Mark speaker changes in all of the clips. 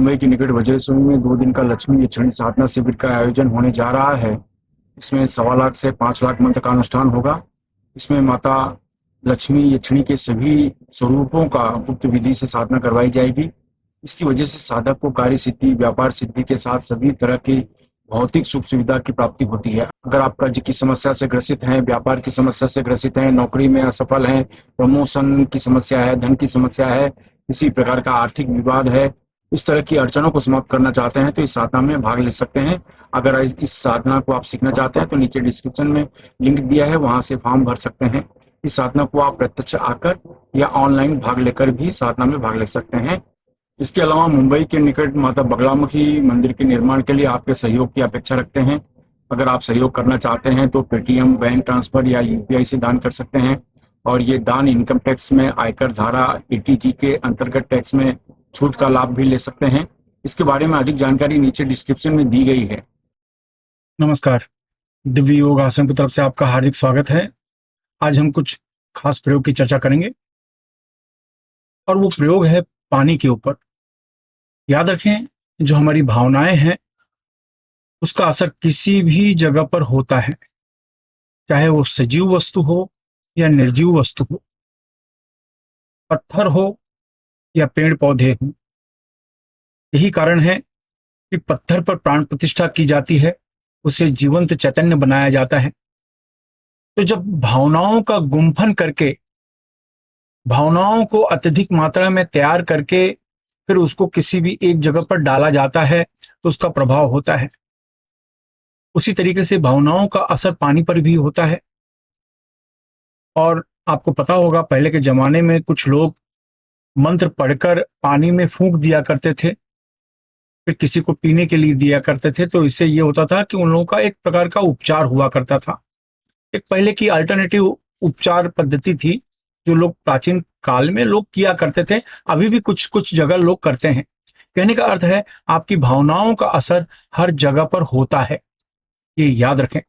Speaker 1: मुंबई के निकट वज्रसमूह में 2 दिन का लक्ष्मी यक्षिणी साधना शिविर का आयोजन होने जा रहा है। इसमें 1.25 लाख से 5 लाख मंत्र का अनुष्ठान होगा। इसमें माता लक्ष्मी यक्षिणी के सभी स्वरूपों का गुप्त विधि से साधना करवाई जाएगी। इसकी वजह से साधक को कार्य सिद्धि, व्यापार सिद्धि के साथ सभी तरह की भौतिक सुख सुविधा की प्राप्ति होती है। अगर आप कर्ज की समस्या से ग्रसित हैं, व्यापार की समस्या से ग्रसित हैं, नौकरी में असफल हैं, प्रमोशन की समस्या है, धन की समस्या है, किसी प्रकार का आर्थिक विवाद है, इस तरह की अड़चनों को समाप्त करना चाहते हैं तो इस साधना में भाग ले सकते हैं। अगर इस साधना को आप सीखना चाहते हैं तो नीचे डिस्क्रिप्शन में लिंक दिया है, वहां से फॉर्म भर सकते हैं। इस साधना को आप प्रत्यक्ष आकर या ऑनलाइन भाग लेकर भी साधना में भाग ले सकते हैं। इसके अलावा मुंबई के निकट माता बगलामुखी मंदिर के निर्माण के लिए आपके सहयोग की अपेक्षा रखते हैं। अगर आप सहयोग करना चाहते हैं तो पेटीएम, बैंक ट्रांसफर या यूपीआई से दान कर सकते हैं और ये दान इनकम टैक्स में आयकर धारा 80G के अंतर्गत टैक्स में छूट का लाभ भी ले सकते हैं। इसके बारे में अधिक जानकारी नीचे डिस्क्रिप्शन में दी गई है।
Speaker 2: नमस्कार, दिव्य योग आश्रम की तरफ से आपका हार्दिक स्वागत है। आज हम कुछ खास प्रयोग की चर्चा करेंगे और वो प्रयोग है पानी के ऊपर। याद रखें, जो हमारी भावनाएं हैं उसका असर किसी भी जगह पर होता है, चाहे वो सजीव वस्तु हो या निर्जीव वस्तु हो, पत्थर हो या पेड़ पौधे हो। यही कारण है कि पत्थर पर प्राण प्रतिष्ठा की जाती है, उसे जीवंत चैतन्य बनाया जाता है। तो जब भावनाओं का गुम्फन करके, भावनाओं को अत्यधिक मात्रा में तैयार करके फिर उसको किसी भी एक जगह पर डाला जाता है तो उसका प्रभाव होता है। उसी तरीके से भावनाओं का असर पानी पर भी होता है। और आपको पता होगा, पहले के जमाने में कुछ लोग मंत्र पढ़कर पानी में फूंक दिया करते थे, फिर किसी को पीने के लिए दिया करते थे। तो इससे ये होता था कि उन लोगों का एक प्रकार का उपचार हुआ करता था। एक पहले की अल्टरनेटिव उपचार पद्धति थी जो लोग प्राचीन काल में लोग किया करते थे, अभी भी कुछ कुछ जगह लोग करते हैं। कहने का अर्थ है, आपकी भावनाओं का असर हर जगह पर होता है, ये याद रखें।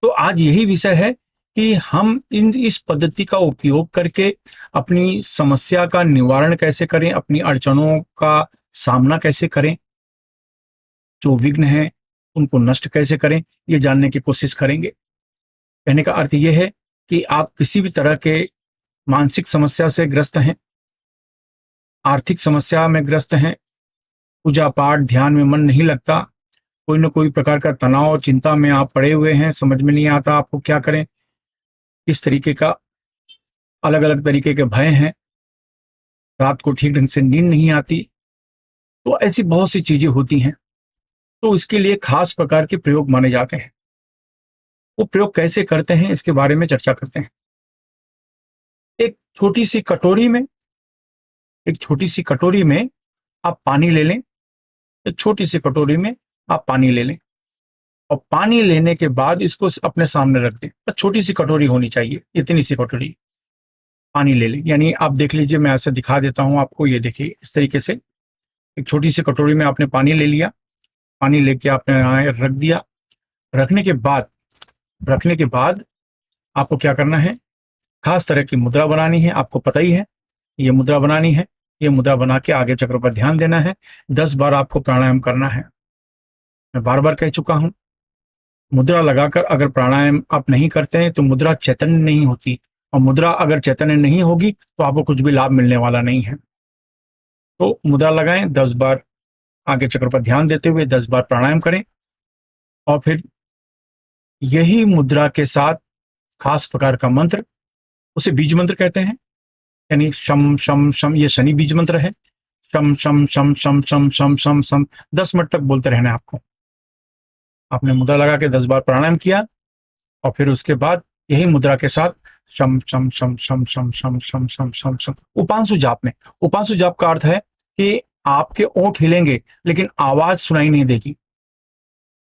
Speaker 2: तो आज यही विषय है कि हम इस पद्धति का उपयोग करके अपनी समस्या का निवारण कैसे करें, अपनी अड़चनों का सामना कैसे करें, जो विघ्न है उनको नष्ट कैसे करें, ये जानने की कोशिश करेंगे। कहने का अर्थ यह है कि आप किसी भी तरह के मानसिक समस्या से ग्रस्त हैं, आर्थिक समस्या में ग्रस्त हैं, पूजा पाठ ध्यान में मन नहीं लगता, कोई ना कोई प्रकार का तनाव और चिंता में आप पड़े हुए हैं, समझ में नहीं आता आपको क्या करें, किस तरीके का अलग अलग तरीके के भय हैं, रात को ठीक ढंग से नींद नहीं आती, तो ऐसी बहुत सी चीजें होती हैं। तो इसके लिए खास प्रकार के प्रयोग माने जाते हैं। वो प्रयोग कैसे करते हैं इसके बारे में चर्चा करते हैं। एक छोटी सी कटोरी में, एक छोटी सी कटोरी में आप पानी ले लें। एक छोटी सी कटोरी में आप पानी ले लें और पानी लेने के बाद इसको अपने सामने रख दें। बस छोटी सी कटोरी होनी चाहिए, इतनी सी कटोरी पानी ले लें। यानी आप देख लीजिए, मैं ऐसे दिखा देता हूं आपको। ये देखिए, इस तरीके से एक छोटी सी कटोरी में आपने पानी ले लिया। पानी लेके आपने रख दिया। रखने के बाद आपको क्या करना है, खास तरह की मुद्रा बनानी है। आपको पता ही है, ये मुद्रा बनानी है। ये मुद्रा बना के आगे चक्र पर ध्यान देना है। 10 बार आपको प्राणायाम करना है। मैं बार बार कह चुका हूं, मुद्रा लगाकर अगर प्राणायाम आप नहीं करते हैं तो मुद्रा चैतन्य नहीं होती, और मुद्रा अगर चैतन्य नहीं होगी तो आपको कुछ भी लाभ मिलने वाला नहीं है। तो मुद्रा लगाएं, 10 बार आगे चक्र पर ध्यान देते हुए 10 बार प्राणायाम करें, और फिर यही मुद्रा के साथ खास प्रकार का मंत्र, उसे बीज मंत्र कहते हैं। यानी शम शम शम, ये शनि बीज मंत्र है। शम शम शम शम शम शम शम शम 10 मिनट तक बोलते रहना है आपको। आपने मुद्रा लगा के 10 बार प्राणायाम किया और फिर उसके बाद यही मुद्रा के साथ शम शम शम शम शम शम शम शम शम शम उपांशु जाप में। उपांशु जाप का अर्थ है कि आपके ओंठ हिलेंगे लेकिन आवाज सुनाई नहीं देगी।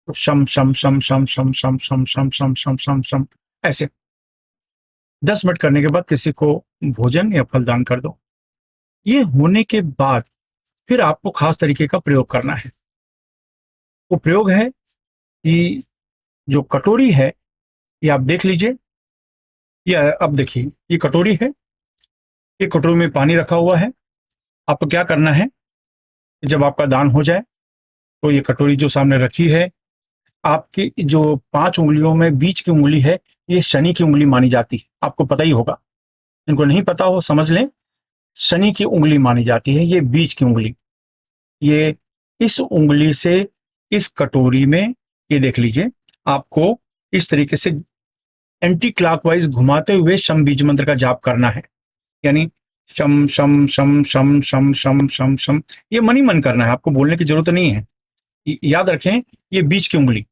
Speaker 2: तो शम शम शम शम शम शम शम शम शम शम शम शम ऐसे 10 मिनट करने के बाद किसी को भोजन या फल दान कर दो। ये होने के बाद फिर आपको खास तरीके का प्रयोग करना है। वो प्रयोग है कि जो कटोरी है, ये आप देख लीजिए। ये अब देखिए, ये कटोरी है। ये कटोरी में पानी रखा हुआ है। आपको क्या करना है, जब आपका दान हो जाए तो ये कटोरी जो सामने रखी है, आपकी जो 5 उंगलियों में बीच की उंगली है, ये शनि की उंगली मानी जाती है। आपको पता ही होगा, जिनको नहीं पता हो समझ लें, शनि की उंगली मानी जाती है ये बीच की उंगली। ये इस उंगली से इस कटोरी में, ये देख लीजिए, आपको इस तरीके से एंटी क्लॉकवाइज घुमाते हुए शम बीज मंत्र का जाप करना है। यानी शम शम शम शम शम शम शम शम, ये मन ही मन करना है, आपको बोलने की जरूरत नहीं है। याद रखें, ये बीच की उंगली,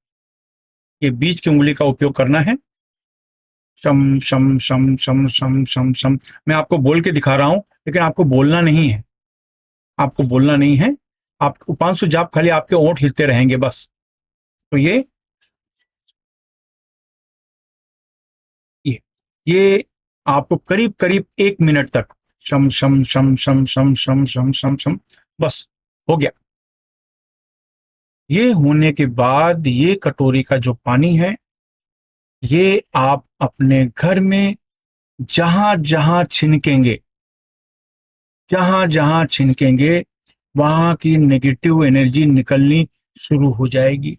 Speaker 2: ये बीच की उंगली का उपयोग करना है। शम शम शम शम शम शम शम, मैं आपको बोल के दिखा रहा हूं, लेकिन आपको बोलना नहीं है, आपको बोलना नहीं है। आप उपांशु जाप खाली आपके ओंठ हिलते रहेंगे बस। तो ये ये आपको करीब करीब 1 मिनट तक शम शम शम शम शम शम शम शम शम, बस हो गया। ये होने के बाद ये कटोरी का जो पानी है, ये आप अपने घर में जहां जहां छिनकेंगे, जहां जहां छिनकेंगे, वहां की नेगेटिव एनर्जी निकलनी शुरू हो जाएगी।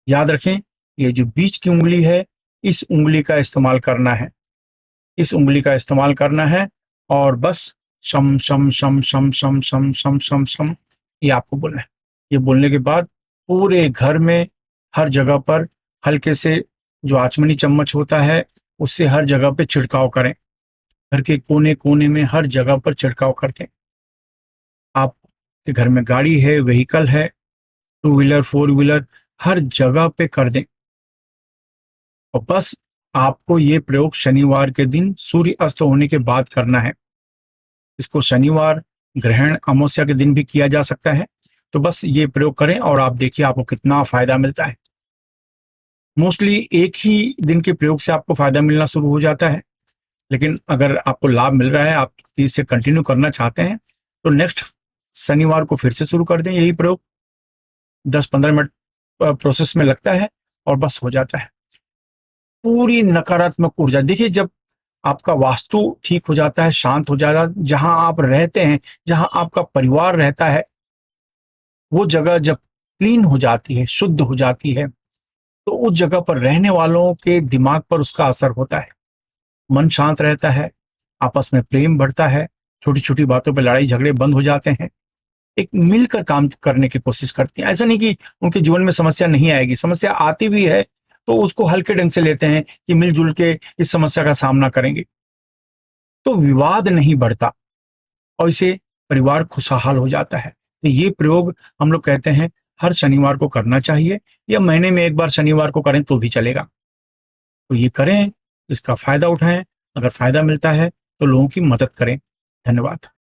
Speaker 2: याद रखें, ये जो बीच की उंगली है, इस उंगली का इस्तेमाल करना है, इस उंगली का इस्तेमाल करना है। और बस शम शम शम शम शम शम शम शम शम, ये आपको बोलना है। ये बोलने के बाद पूरे घर में हर जगह पर हल्के से जो आचमनी चम्मच होता है, उससे हर जगह पे छिड़काव करें। घर के कोने कोने में हर जगह पर छिड़काव करते हैं। आपके घर में गाड़ी है, व्हीकल है, 2 व्हीलर 4 व्हीलर, हर जगह पे कर दें। और बस आपको ये प्रयोग शनिवार के दिन सूर्य अस्त होने के बाद करना है। इसको शनिवार, ग्रहण, अमावस्या के दिन भी किया जा सकता है। तो बस ये प्रयोग करें और आप देखिए आपको कितना फायदा मिलता है। मोस्टली एक ही दिन के प्रयोग से आपको फायदा मिलना शुरू हो जाता है, लेकिन अगर आपको लाभ मिल रहा है, आप इसे कंटिन्यू करना चाहते हैं, तो नेक्स्ट शनिवार को फिर से शुरू कर दें यही प्रयोग। 10-15 मिनट प्रोसेस में लगता है और बस हो जाता है। पूरी नकारात्मक ऊर्जा, देखिए जब आपका वास्तु ठीक हो जाता है, शांत हो जाता है, जहां आप रहते हैं, जहां आपका परिवार रहता है, वो जगह जब क्लीन हो जाती है, शुद्ध हो जाती है, तो उस जगह पर रहने वालों के दिमाग पर उसका असर होता है। मन शांत रहता है, आपस में प्रेम बढ़ता है, छोटी छोटी बातों पर लड़ाई झगड़े बंद हो जाते हैं, एक मिलकर काम करने की कोशिश करते हैं। ऐसा नहीं कि उनके जीवन में समस्या नहीं आएगी, समस्या आती भी है तो उसको हल्के ढंग से लेते हैं कि मिलजुल के इस समस्या का सामना करेंगे, तो विवाद नहीं बढ़ता और इसे परिवार खुशहाल हो जाता है। तो ये प्रयोग हम लोग कहते हैं हर शनिवार को करना चाहिए, या महीने में एक बार शनिवार को करें तो भी चलेगा। तो ये करें, इसका फायदा उठाएं। अगर फायदा मिलता है तो लोगों की मदद करें। धन्यवाद।